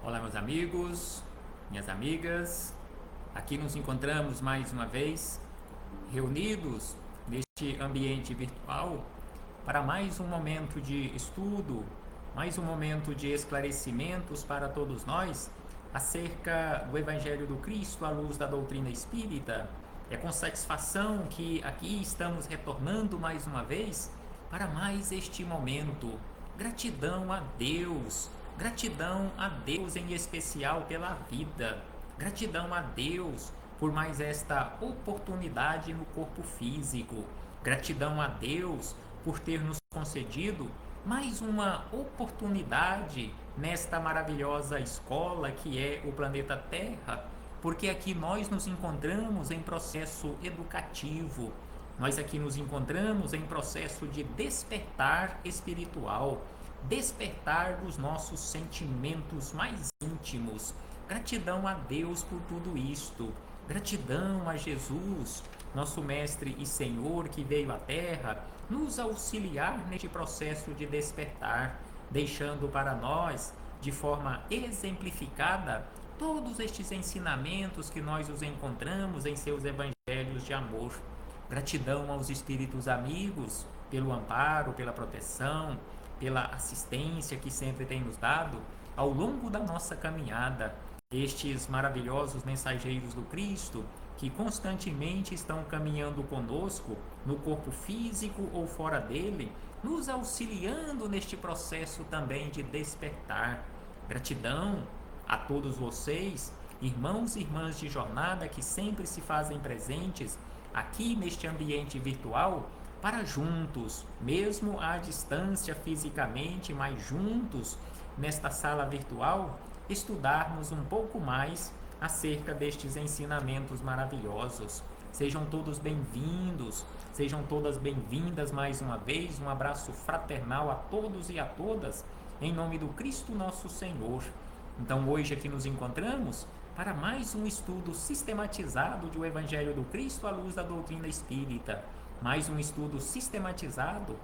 Olá, meus amigos, minhas amigas. Aqui nos encontramos mais uma vez, reunidos neste ambiente virtual, para mais um momento de estudo, mais um momento de esclarecimentos para todos nós acerca do Evangelho do Cristo à luz da doutrina espírita. É com satisfação que aqui estamos retornando mais uma vez para mais este momento. Gratidão a Deus em especial pela vida, gratidão a Deus por mais esta oportunidade no corpo físico, gratidão a Deus por ter nos concedido mais uma oportunidade nesta maravilhosa escola que é o planeta Terra, porque aqui nós nos encontramos em processo educativo, nós aqui nos encontramos em processo de despertar espiritual, despertar dos nossos sentimentos mais íntimos. Gratidão a Deus por tudo isto. Gratidão a Jesus, nosso Mestre e Senhor que veio à Terra nos auxiliar neste processo de despertar, deixando para nós, de forma exemplificada, todos estes ensinamentos que nós os encontramos em seus evangelhos de amor. Gratidão aos espíritos amigos pelo amparo, pela proteção, pela assistência que sempre tem nos dado ao longo da nossa caminhada. Estes maravilhosos mensageiros do Cristo que constantemente estão caminhando conosco no corpo físico ou fora dele, nos auxiliando neste processo também de despertar. Gratidão a todos vocês, irmãos e irmãs de jornada que sempre se fazem presentes aqui neste ambiente virtual, para juntos, mesmo à distância fisicamente, mas juntos nesta sala virtual, estudarmos um pouco mais acerca destes ensinamentos maravilhosos. Sejam todos bem-vindos, sejam todas bem-vindas mais uma vez. Um abraço fraternal a todos e a todas, em nome do Cristo nosso Senhor. Então, hoje aqui nos encontramos para mais um estudo sistematizado do Evangelho do Cristo à luz da doutrina espírita, mais um estudo sistematizado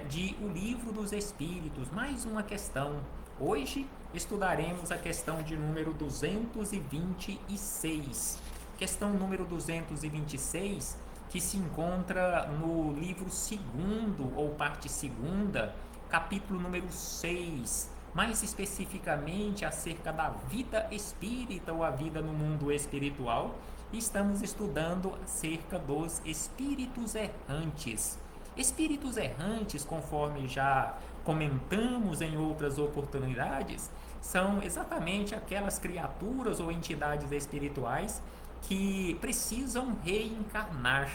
de O Livro dos Espíritos, mais uma questão. Hoje estudaremos a questão de número 226. Questão número 226, que se encontra no livro segundo, ou parte segunda, capítulo número 6, mais especificamente acerca da vida espírita ou a vida no mundo espiritual. Estamos estudando acerca dos espíritos errantes. Espíritos errantes, conforme já comentamos em outras oportunidades, são exatamente aquelas criaturas ou entidades espirituais que precisam reencarnar,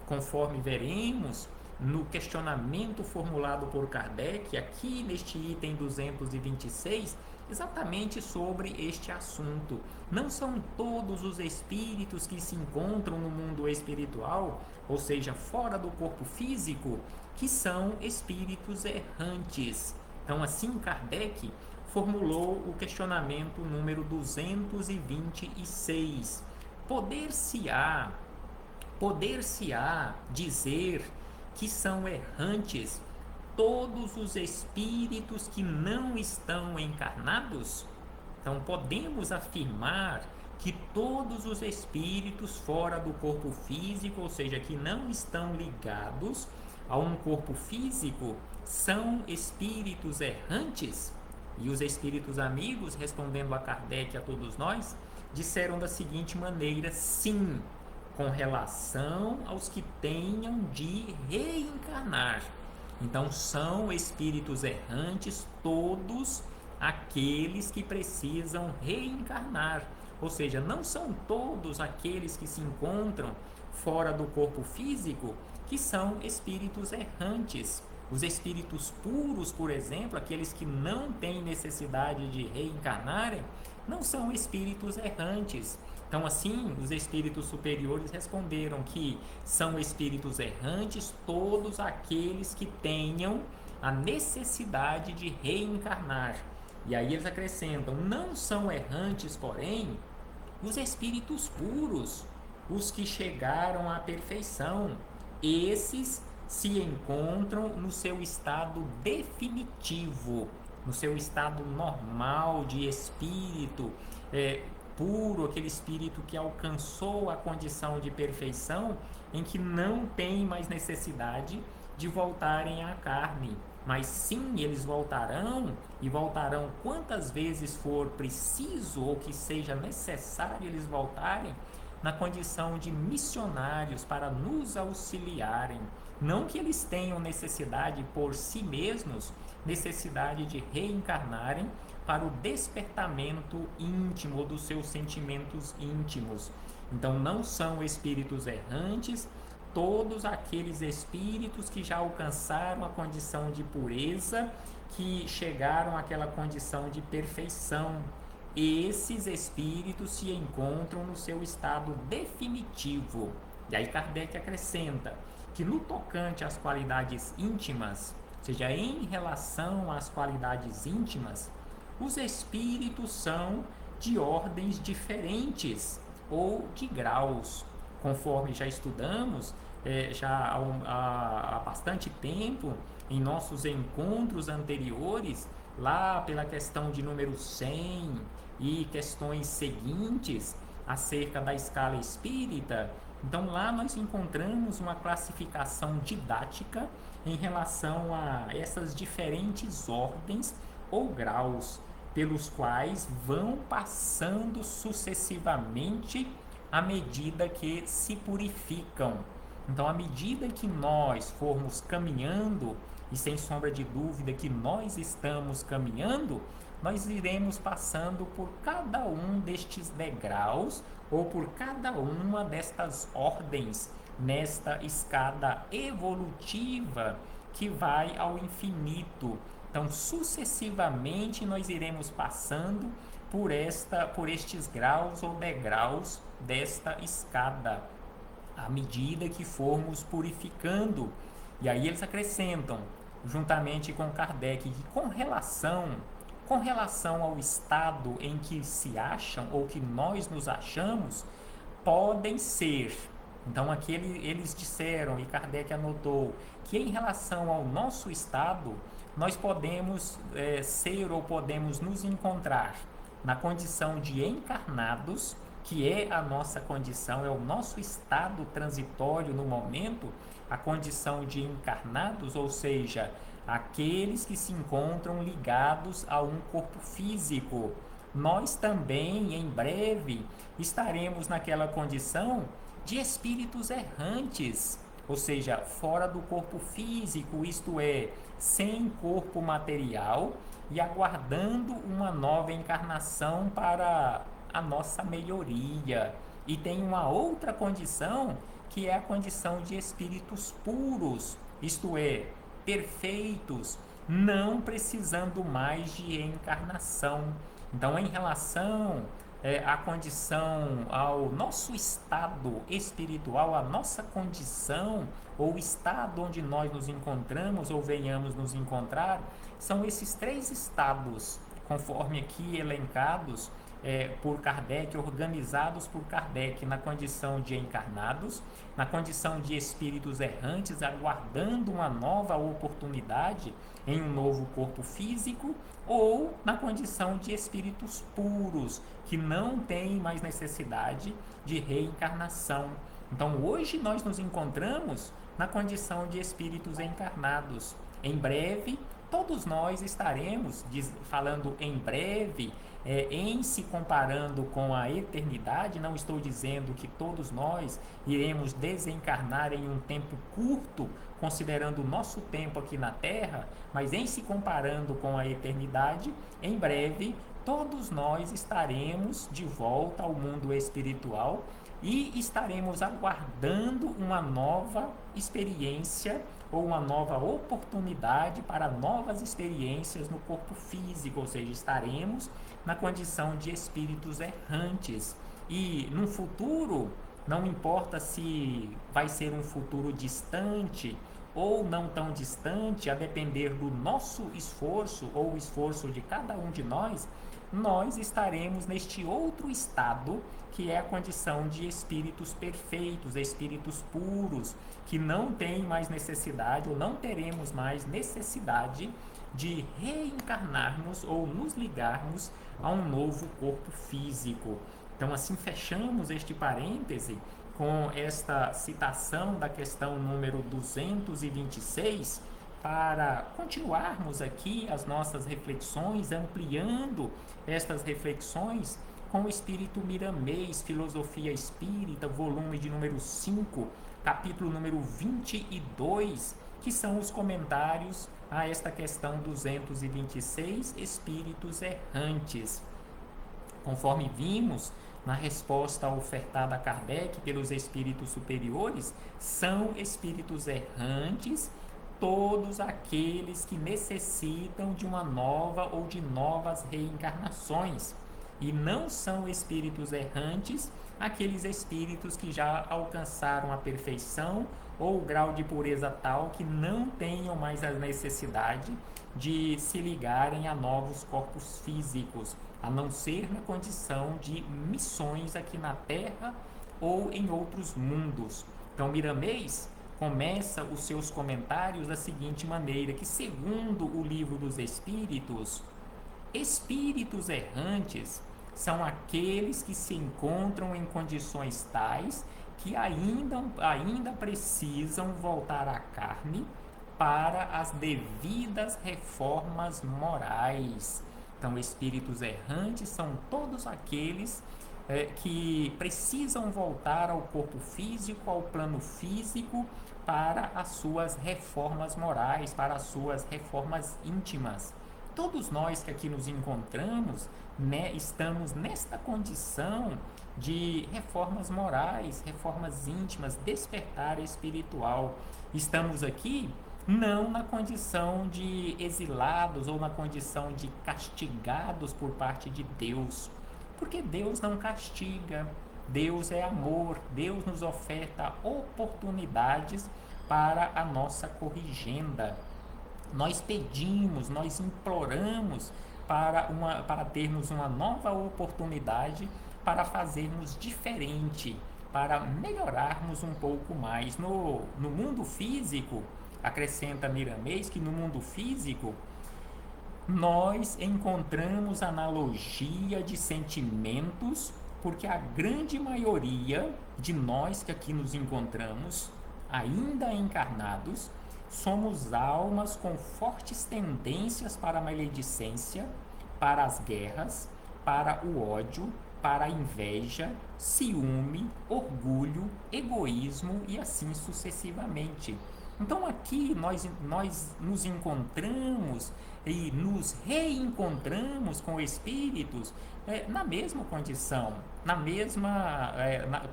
conforme veremos no questionamento formulado por Kardec, aqui neste item 226, exatamente sobre este assunto. Não são todos os espíritos que se encontram no mundo espiritual, ou seja, fora do corpo físico, que são espíritos errantes. Então, assim, Kardec formulou o questionamento número 226. Poder-se-á dizer que são errantes todos os espíritos que não estão encarnados? Então, podemos afirmar que todos os espíritos fora do corpo físico, ou seja, que não estão ligados a um corpo físico, são espíritos errantes? E os espíritos amigos, respondendo a Kardec e a todos nós, disseram da seguinte maneira: sim, com relação aos que tenham de reencarnar. Então, são espíritos errantes todos aqueles que precisam reencarnar. Ou seja, não são todos aqueles que se encontram fora do corpo físico que são espíritos errantes. Os espíritos puros, por exemplo, aqueles que não têm necessidade de reencarnarem, não são espíritos errantes. Então, assim, os espíritos superiores responderam que são espíritos errantes todos aqueles que tenham a necessidade de reencarnar. E aí eles acrescentam: não são errantes, porém, os espíritos puros, os que chegaram à perfeição. Esses se encontram no seu estado definitivo, no seu estado normal de espírito puro, aquele espírito que alcançou a condição de perfeição, em que não tem mais necessidade de voltarem à carne. Mas sim, eles voltarão, e voltarão quantas vezes for preciso ou que seja necessário eles voltarem, na condição de missionários para nos auxiliarem. Não que eles tenham necessidade por si mesmos, necessidade de reencarnarem para o despertamento íntimo dos seus sentimentos íntimos. Então não são espíritos errantes todos aqueles espíritos que já alcançaram a condição de pureza, que chegaram àquela condição de perfeição. Esses espíritos se encontram no seu estado definitivo. E aí Kardec acrescenta que no tocante às qualidades íntimas, ou seja, em relação às qualidades íntimas, os espíritos são de ordens diferentes ou de graus, conforme já estudamos há bastante tempo em nossos encontros anteriores, lá pela questão de número 100 e questões seguintes acerca da escala espírita. Então lá nós encontramos uma classificação didática em relação a essas diferentes ordens ou graus pelos quais vão passando sucessivamente à medida que se purificam. Então, à medida que nós formos caminhando, e sem sombra de dúvida que nós estamos caminhando, nós iremos passando por cada um destes degraus ou por cada uma destas ordens nesta escada evolutiva que vai ao infinito. Então, sucessivamente nós iremos passando por estes graus ou degraus desta escada, à medida que formos purificando. E aí eles acrescentam, juntamente com Kardec, que com relação ao estado em que se acham ou que nós nos achamos, podem ser. Então aqui eles disseram, e Kardec anotou, que em relação ao nosso estado, nós podemos ser ou podemos nos encontrar na condição de encarnados, que é a nossa condição, é o nosso estado transitório no momento, a condição de encarnados, ou seja, aqueles que se encontram ligados a um corpo físico. Nós também, em breve, estaremos naquela condição de espíritos errantes, ou seja, fora do corpo físico, isto é, sem corpo material e aguardando uma nova encarnação para a nossa melhoria. E tem uma outra condição, que é a condição de espíritos puros, isto é, perfeitos, não precisando mais de encarnação. Então, em relação à condição, ao nosso estado espiritual, a nossa condição, ou estado onde nós nos encontramos ou venhamos nos encontrar, são esses três estados, conforme aqui elencados por Kardec, organizados por Kardec na condição de encarnados, na condição de espíritos errantes, aguardando uma nova oportunidade em um novo corpo físico, ou na condição de espíritos puros, que não têm mais necessidade de reencarnação. Então, hoje nós nos encontramos na condição de espíritos encarnados. Em breve, todos nós estaremos, falando em breve, em se comparando com a eternidade, não estou dizendo que todos nós iremos desencarnar em um tempo curto, considerando o nosso tempo aqui na Terra, mas em se comparando com a eternidade, em breve todos nós estaremos de volta ao mundo espiritual e estaremos aguardando uma nova experiência ou uma nova oportunidade para novas experiências no corpo físico, ou seja, estaremos na condição de espíritos errantes. E no futuro, não importa se vai ser um futuro distante ou não tão distante, a depender do nosso esforço ou o esforço de cada um de nós estaremos neste outro estado, que é a condição de espíritos perfeitos, espíritos puros, que não têm mais necessidade ou não teremos mais necessidade de reencarnarmos ou nos ligarmos a um novo corpo físico. Então, assim, fechamos este parêntese com esta citação da questão número 226, para continuarmos aqui as nossas reflexões, ampliando estas reflexões com o Espírito Miramês, Filosofia Espírita, volume de número 5, capítulo número 22, que são os comentários a esta questão 226, Espíritos Errantes. Conforme vimos na resposta ofertada a Kardec pelos espíritos superiores, são espíritos errantes todos aqueles que necessitam de uma nova ou de novas reencarnações. E não são espíritos errantes aqueles espíritos que já alcançaram a perfeição ou o grau de pureza tal que não tenham mais a necessidade de se ligarem a novos corpos físicos, a não ser na condição de missões aqui na Terra ou em outros mundos. Então, Miramês começa os seus comentários da seguinte maneira, que segundo o Livro dos Espíritos, espíritos errantes são aqueles que se encontram em condições tais que ainda precisam voltar à carne para as devidas reformas morais. Então, espíritos errantes são todos aqueles que precisam voltar ao corpo físico, ao plano físico, para as suas reformas morais, para as suas reformas íntimas. Todos nós que aqui nos encontramos, né, estamos nesta condição de reformas morais, reformas íntimas, despertar espiritual. Estamos aqui não na condição de exilados ou na condição de castigados por parte de Deus, porque Deus não castiga, Deus é amor, Deus nos oferta oportunidades para a nossa corrigenda. Nós pedimos, nós imploramos para termos uma nova oportunidade para fazermos diferente, para melhorarmos um pouco mais. No mundo físico, acrescenta Miramês, que no mundo físico nós encontramos analogia de sentimentos, porque a grande maioria de nós que aqui nos encontramos, ainda encarnados, somos almas com fortes tendências para a maledicência, para as guerras, para o ódio, para a inveja, ciúme, orgulho, egoísmo e assim sucessivamente. Então aqui nós nos encontramos e nos reencontramos com espíritos na mesma condição,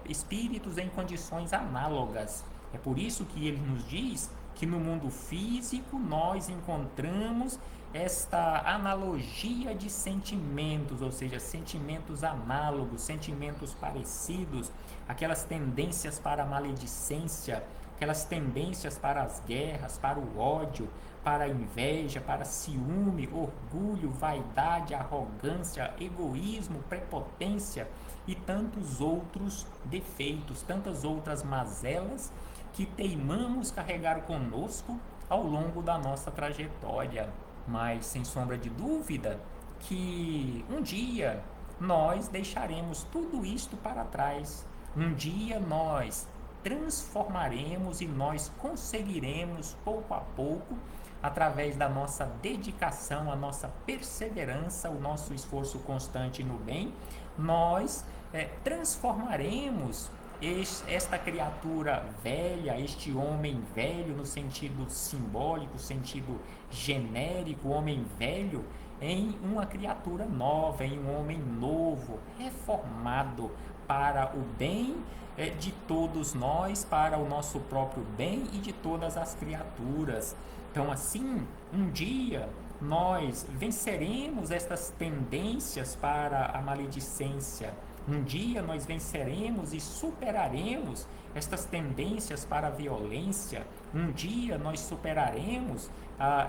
espíritos em condições análogas. É por isso que ele nos diz que no mundo físico nós encontramos esta analogia de sentimentos, ou seja, sentimentos análogos, sentimentos parecidos, aquelas tendências para a maledicência, aquelas tendências para as guerras, para o ódio, para a inveja, para ciúme, orgulho, vaidade, arrogância, egoísmo, prepotência e tantos outros defeitos, tantas outras mazelas que teimamos carregar conosco ao longo da nossa trajetória. Mas, sem sombra de dúvida, que um dia nós deixaremos tudo isto para trás. Um dia nós transformaremos e nós conseguiremos, pouco a pouco, através da nossa dedicação, a nossa perseverança, o nosso esforço constante no bem, nós transformaremos esta criatura velha, este homem velho no sentido simbólico, sentido genérico, homem velho, em uma criatura nova, em um homem novo, reformado para o bem de todos nós, para o nosso próprio bem e de todas as criaturas. Então, assim, um dia nós venceremos estas tendências para a maledicência. Um dia nós venceremos e superaremos estas tendências para a violência. Um dia nós superaremos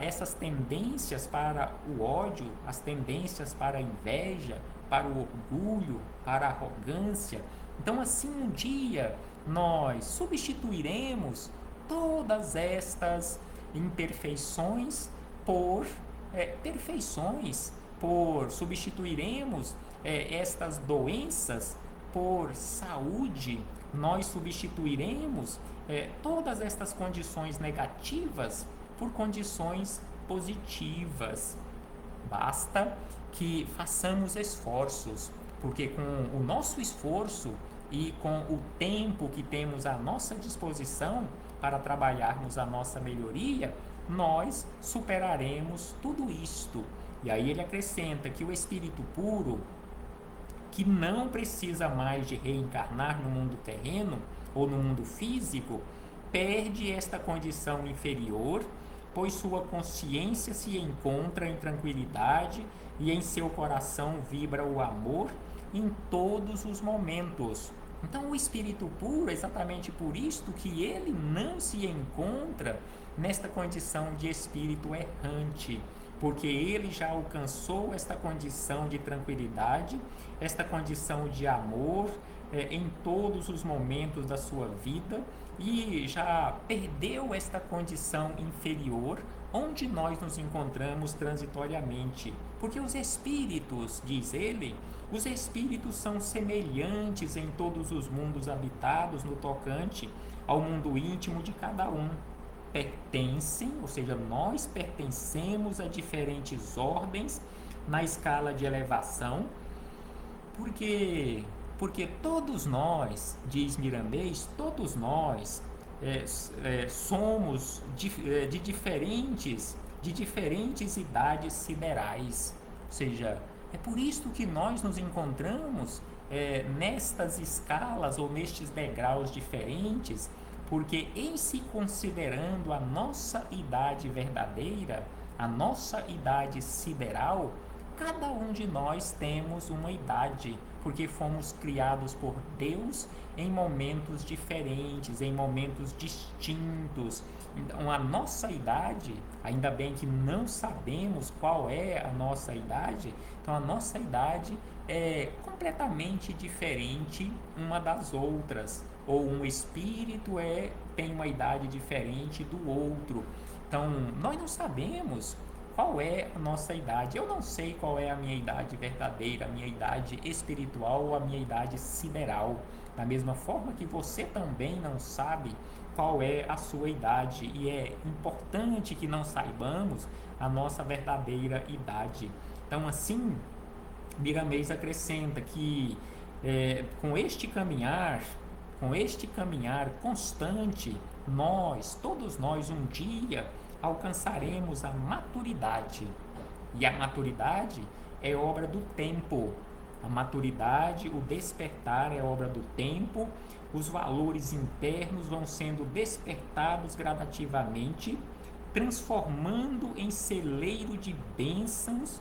essas tendências para o ódio, as tendências para a inveja, para o orgulho, para a arrogância. Então, assim, um dia nós substituiremos todas estas imperfeições por perfeições, substituiremos estas doenças por saúde, nós substituiremos todas estas condições negativas por condições positivas. Basta que façamos esforços, porque com o nosso esforço e com o tempo que temos à nossa disposição para trabalharmos a nossa melhoria, nós superaremos tudo isto. E aí ele acrescenta que o espírito puro, que não precisa mais de reencarnar no mundo terreno ou no mundo físico, perde esta condição inferior, pois sua consciência se encontra em tranquilidade e em seu coração vibra o amor em todos os momentos. Então, o espírito puro, exatamente por isto que ele não se encontra nesta condição de espírito errante, porque ele já alcançou esta condição de tranquilidade, esta condição de amor em todos os momentos da sua vida, e já perdeu esta condição inferior onde nós nos encontramos transitoriamente. Porque os espíritos, diz ele, os espíritos são semelhantes em todos os mundos habitados no tocante ao mundo íntimo de cada um. Pertencem, ou seja, nós pertencemos a diferentes ordens na escala de elevação, porque todos nós, diz Miramês, todos nós somos de diferentes idades siderais. Ou seja, é por isso que nós nos encontramos nestas escalas ou nestes degraus diferentes, porque em se considerando a nossa idade verdadeira, a nossa idade sideral, cada um de nós temos uma idade, porque fomos criados por Deus em momentos diferentes, em momentos distintos. Então, a nossa idade, ainda bem que não sabemos qual é a nossa idade, então a nossa idade é completamente diferente uma das outras, ou um espírito tem uma idade diferente do outro. Então, nós não sabemos qual é a nossa idade. Eu não sei qual é a minha idade verdadeira, a minha idade espiritual ou a minha idade sideral. Da mesma forma que você também não sabe qual é a sua idade, e é importante que não saibamos a nossa verdadeira idade. Então, assim, Miramês acrescenta que com este caminhar constante, todos nós, um dia alcançaremos a maturidade. E a maturidade é obra do tempo. A maturidade, o despertar é obra do tempo. Os valores internos vão sendo despertados gradativamente, transformando em celeiro de bênçãos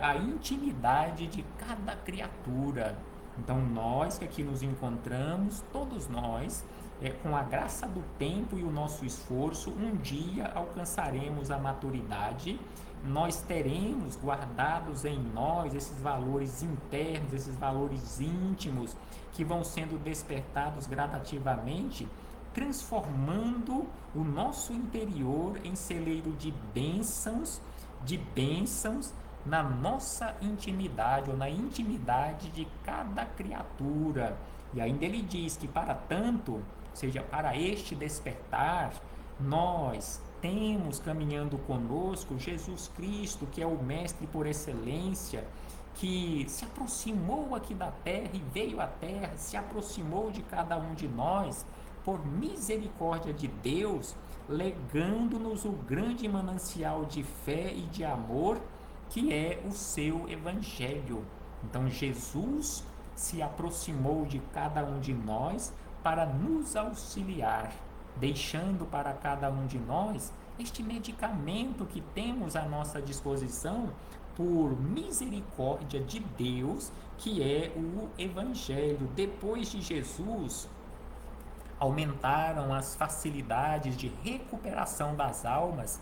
a intimidade de cada criatura. Então, nós que aqui nos encontramos, todos nós, com a graça do tempo e o nosso esforço, um dia alcançaremos a maturidade. Nós teremos guardados em nós esses valores internos, esses valores íntimos, que vão sendo despertados gradativamente, transformando o nosso interior em celeiro de bênçãos na nossa intimidade, ou na intimidade de cada criatura. E ainda ele diz que para tanto, ou seja, para este despertar, nós temos caminhando conosco Jesus Cristo, que é o Mestre por excelência, que se aproximou aqui da terra e veio à terra, se aproximou de cada um de nós, por misericórdia de Deus, legando-nos o grande manancial de fé e de amor, que é o seu Evangelho. Então, Jesus se aproximou de cada um de nós para nos auxiliar, deixando para cada um de nós este medicamento que temos à nossa disposição por misericórdia de Deus, que é o Evangelho. Depois de Jesus, aumentaram as facilidades de recuperação das almas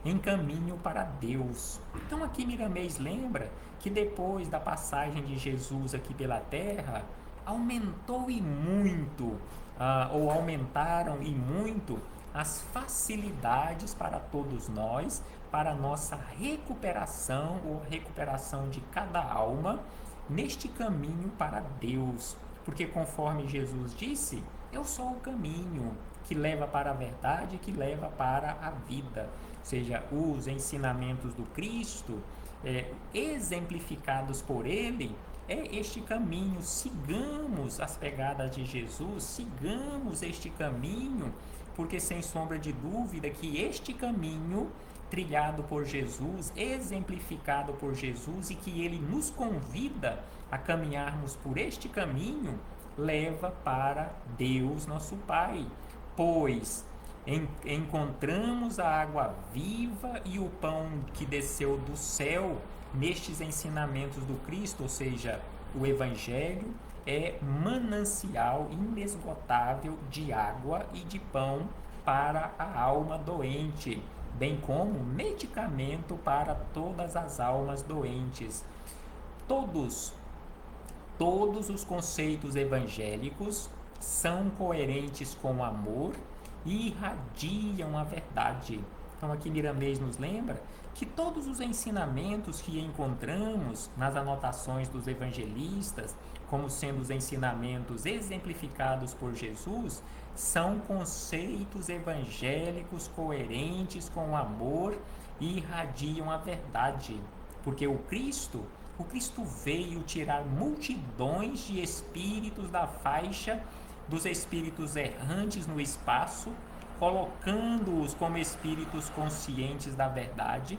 em caminho para Deus. Então aqui Miramês lembra que depois da passagem de Jesus aqui pela terra, aumentou e muito, ou aumentaram e muito as facilidades para todos nós, para a nossa recuperação ou recuperação de cada alma neste caminho para Deus. Porque conforme Jesus disse, eu sou o caminho que leva para a verdade, que leva para a vida. Ou seja, os ensinamentos do Cristo, exemplificados por Ele, é este caminho. Sigamos as pegadas de Jesus, sigamos este caminho, porque sem sombra de dúvida que este caminho trilhado por Jesus, exemplificado por Jesus e que Ele nos convida a caminharmos por este caminho, leva para Deus nosso Pai, pois encontramos a água viva e o pão que desceu do céu nestes ensinamentos do Cristo, ou seja, o Evangelho é manancial inesgotável de água e de pão para a alma doente, bem como medicamento para todas as almas doentes. Todos os conceitos evangélicos são coerentes com o amor e irradiam a verdade. Então aqui Miramês nos lembra que todos os ensinamentos que encontramos nas anotações dos evangelistas, como sendo os ensinamentos exemplificados por Jesus, são conceitos evangélicos coerentes com o amor e irradiam a verdade. Porque o Cristo veio tirar multidões de espíritos da faixa dos espíritos errantes no espaço, colocando-os como espíritos conscientes da verdade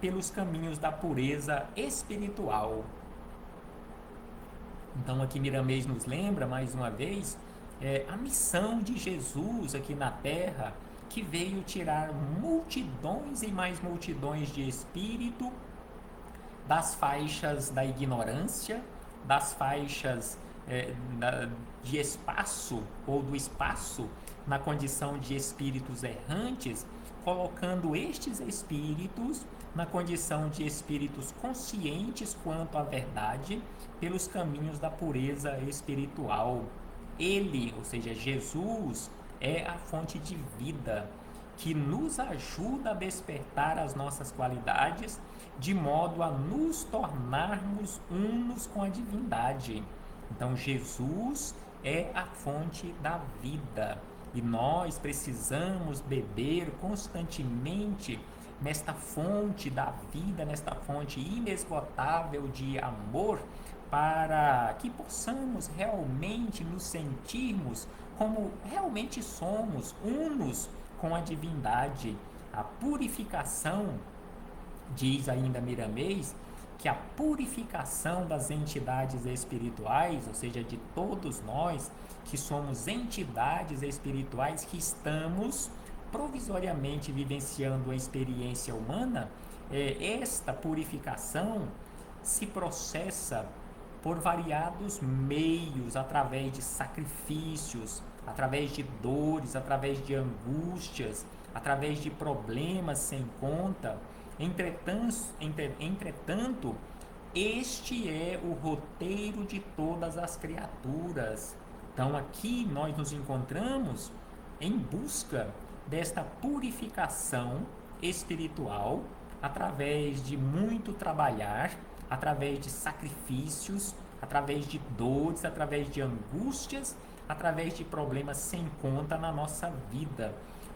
pelos caminhos da pureza espiritual. Então aqui Miramês nos lembra mais uma vez a missão de Jesus aqui na Terra, que veio tirar multidões e mais multidões de espírito das faixas da ignorância, das faixas de espaço ou do espaço na condição de espíritos errantes, colocando estes espíritos na condição de espíritos conscientes quanto à verdade pelos caminhos da pureza espiritual. Ele, ou seja, Jesus, é a fonte de vida que nos ajuda a despertar as nossas qualidades de modo a nos tornarmos unos com a divindade. Então Jesus é a fonte da vida e nós precisamos beber constantemente nesta fonte da vida, nesta fonte inesgotável de amor, para que possamos realmente nos sentirmos como realmente somos, unos com a divindade. A purificação, diz ainda Miramês, que a purificação das entidades espirituais, ou seja, de todos nós que somos entidades espirituais que estamos provisoriamente vivenciando a experiência humana, esta purificação se processa por variados meios, através de sacrifícios, através de dores, através de angústias, através de problemas sem conta. Entretanto, este é o roteiro de todas as criaturas. Então aqui nós nos encontramos em busca desta purificação espiritual através de muito trabalhar, através de sacrifícios, através de dores, através de angústias, através de problemas sem conta na nossa vida.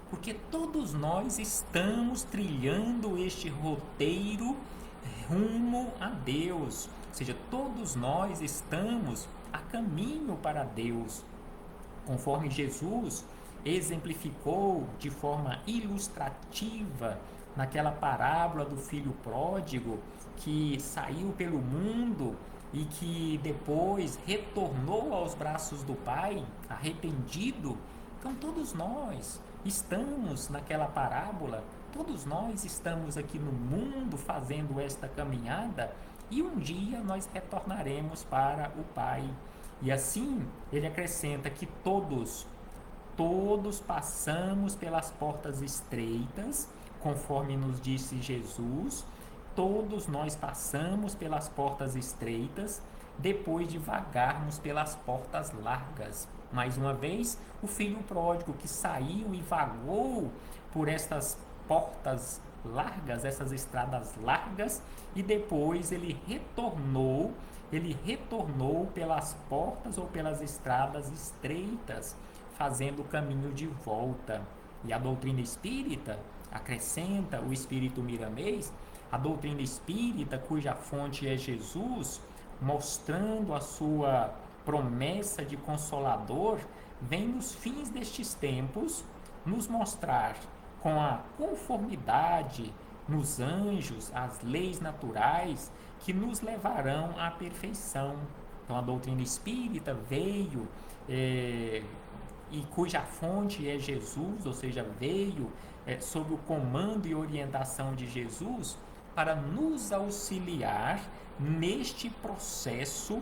Porque todos nós estamos trilhando este roteiro rumo a Deus. Ou seja, todos nós estamos a caminho para Deus. Conforme Jesus exemplificou de forma ilustrativa naquela parábola do filho pródigo que saiu pelo mundo e que depois retornou aos braços do Pai, arrependido. Então todos nós estamos naquela parábola, todos nós estamos aqui no mundo fazendo esta caminhada e um dia nós retornaremos para o Pai. E assim ele acrescenta que todos passamos pelas portas estreitas, conforme nos disse Jesus. Todos nós passamos pelas portas estreitas depois de vagarmos pelas portas largas. Mais uma vez, o filho pródigo que saiu e vagou por estas portas largas, essas estradas largas, e depois ele retornou pelas portas ou pelas estradas estreitas, fazendo o caminho de volta. E a doutrina espírita acrescenta o espírito miramês, a doutrina espírita, cuja fonte é Jesus, mostrando a sua promessa de consolador, vem nos fins destes tempos nos mostrar com a conformidade nos anjos, as leis naturais que nos levarão à perfeição. Então a doutrina espírita veio e cuja fonte é Jesus, ou seja, veio sob o comando e orientação de Jesus para nos auxiliar neste processo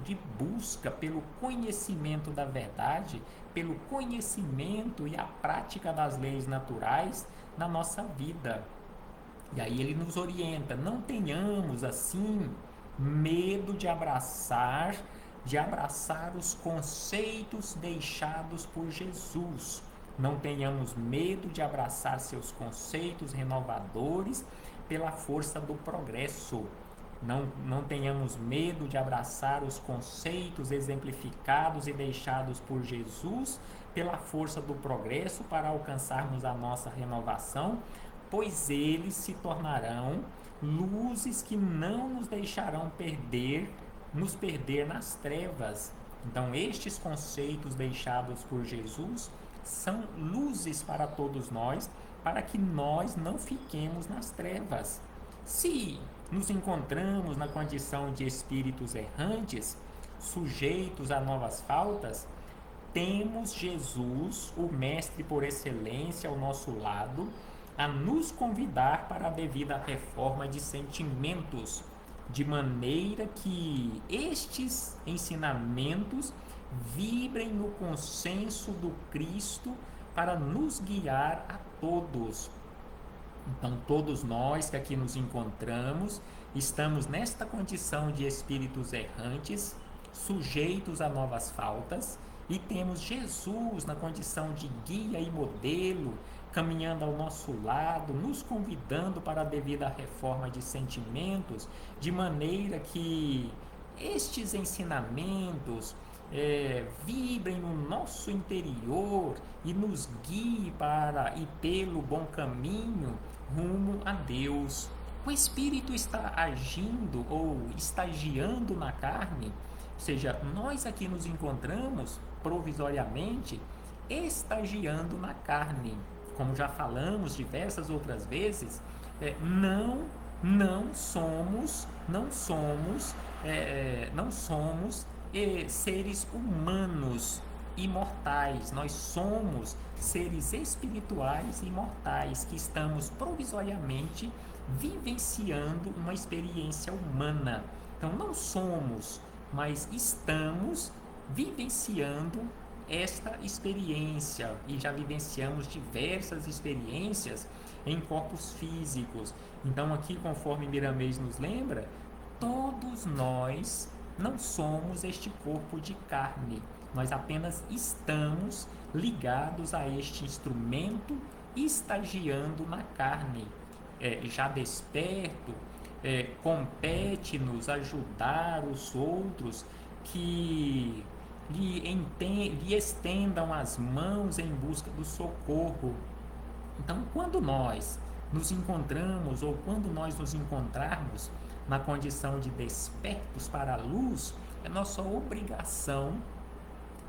de busca pelo conhecimento da verdade, pelo conhecimento e a prática das leis naturais na nossa vida. E aí ele nos orienta, não tenhamos assim medo de abraçar os conceitos deixados por Jesus. Não tenhamos medo de abraçar seus conceitos renovadores pela força do progresso. Não tenhamos medo de abraçar os conceitos exemplificados e deixados por Jesus pela força do progresso para alcançarmos a nossa renovação, pois eles se tornarão luzes que não nos deixarão nos perder nas trevas. Então, estes conceitos deixados por Jesus são luzes para todos nós, para que nós não fiquemos nas trevas. Se nos encontramos na condição de espíritos errantes, sujeitos a novas faltas, temos Jesus, o Mestre por excelência, ao nosso lado, a nos convidar para a devida reforma de sentimentos, de maneira que estes ensinamentos vibrem no consenso do Cristo para nos guiar a todos. Então, todos nós que aqui nos encontramos, estamos nesta condição de espíritos errantes, sujeitos a novas faltas, e temos Jesus na condição de guia e modelo, caminhando ao nosso lado, nos convidando para a devida reforma de sentimentos, de maneira que estes ensinamentos vibrem no nosso interior e nos guie para e pelo bom caminho rumo a Deus. O Espírito está agindo ou estagiando na carne, ou seja, nós aqui nos encontramos provisoriamente estagiando na carne. Como já falamos diversas outras vezes, não somos seres humanos imortais. Nós somos seres espirituais imortais que estamos provisoriamente vivenciando uma experiência humana. Então não somos, mas estamos vivenciando esta experiência, e já vivenciamos diversas experiências em corpos físicos. Então aqui, conforme Miramês nos lembra, todos nós não somos este corpo de carne, nós apenas estamos ligados a este instrumento, estagiando na carne. Já desperto, compete-nos ajudar os outros que lhe estendam as mãos em busca do socorro. Então, quando nós nos encontramos, ou quando nós nos encontrarmos na condição de despertos para a luz, é nossa obrigação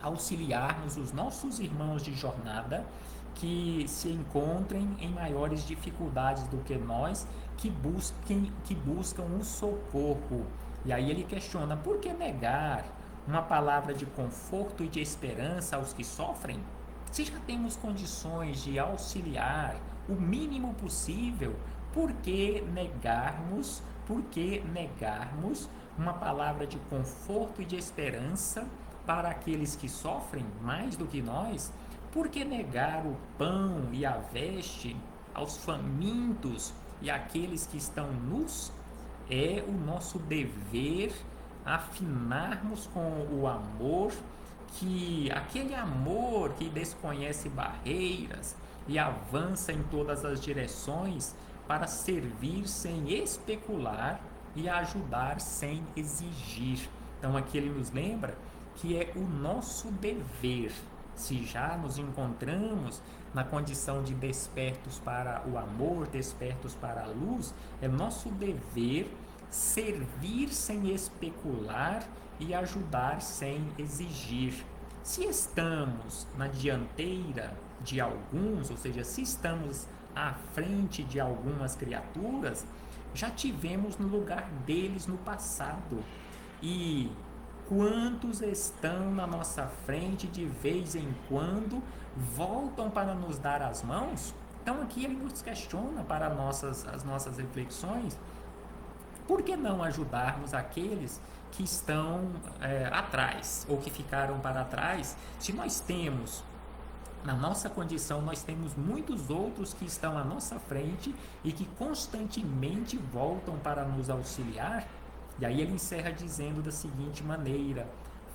auxiliarmos os nossos irmãos de jornada que se encontrem em maiores dificuldades do que nós, que buscam um socorro. E aí ele questiona: por que negar uma palavra de conforto e de esperança aos que sofrem? Se já temos condições de auxiliar o mínimo possível, por que negarmos uma palavra de conforto e de esperança para aqueles que sofrem mais do que nós? Por que negar o pão e a veste aos famintos e àqueles que estão nus? É o nosso dever afinarmos com o amor que aquele amor que desconhece barreiras e avança em todas as direções para servir sem especular e ajudar sem exigir. Então aqui ele nos lembra que é o nosso dever, se já nos encontramos na condição de despertos para o amor, despertos para a luz, é nosso dever servir sem especular e ajudar sem exigir. Se estamos na dianteira de alguns, ou seja, se estamos à frente de algumas criaturas, já tivemos no lugar deles no passado. E quantos estão na nossa frente de vez em quando, voltam para nos dar as mãos? Então aqui ele nos questiona para as nossas reflexões. Por que não ajudarmos aqueles que estão atrás ou que ficaram para trás? Se nós temos, na nossa condição, nós temos muitos outros que estão à nossa frente e que constantemente voltam para nos auxiliar. E aí ele encerra dizendo da seguinte maneira: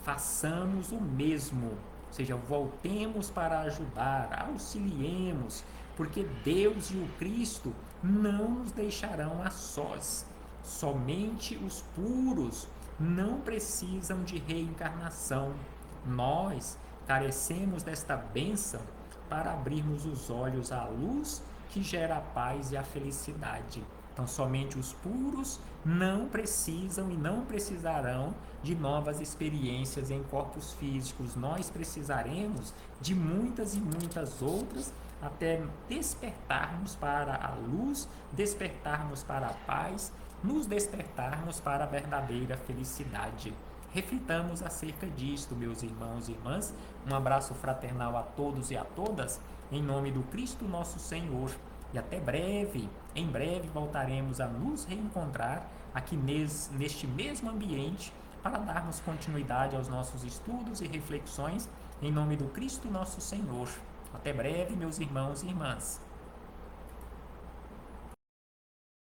façamos o mesmo, ou seja, voltemos para ajudar, auxiliemos, porque Deus e o Cristo não nos deixarão a sós. Somente os puros não precisam de reencarnação. Nós carecemos desta bênção para abrirmos os olhos à luz que gera a paz e a felicidade. Então, somente os puros não precisam e não precisarão de novas experiências em corpos físicos. Nós precisaremos de muitas e muitas outras até despertarmos para a luz, despertarmos para a paz, nos despertarmos para a verdadeira felicidade. Reflitamos acerca disto, meus irmãos e irmãs. Um abraço fraternal a todos e a todas, em nome do Cristo nosso Senhor. E até breve, em breve voltaremos a nos reencontrar aqui neste mesmo ambiente para darmos continuidade aos nossos estudos e reflexões em nome do Cristo nosso Senhor. Até breve, meus irmãos e irmãs.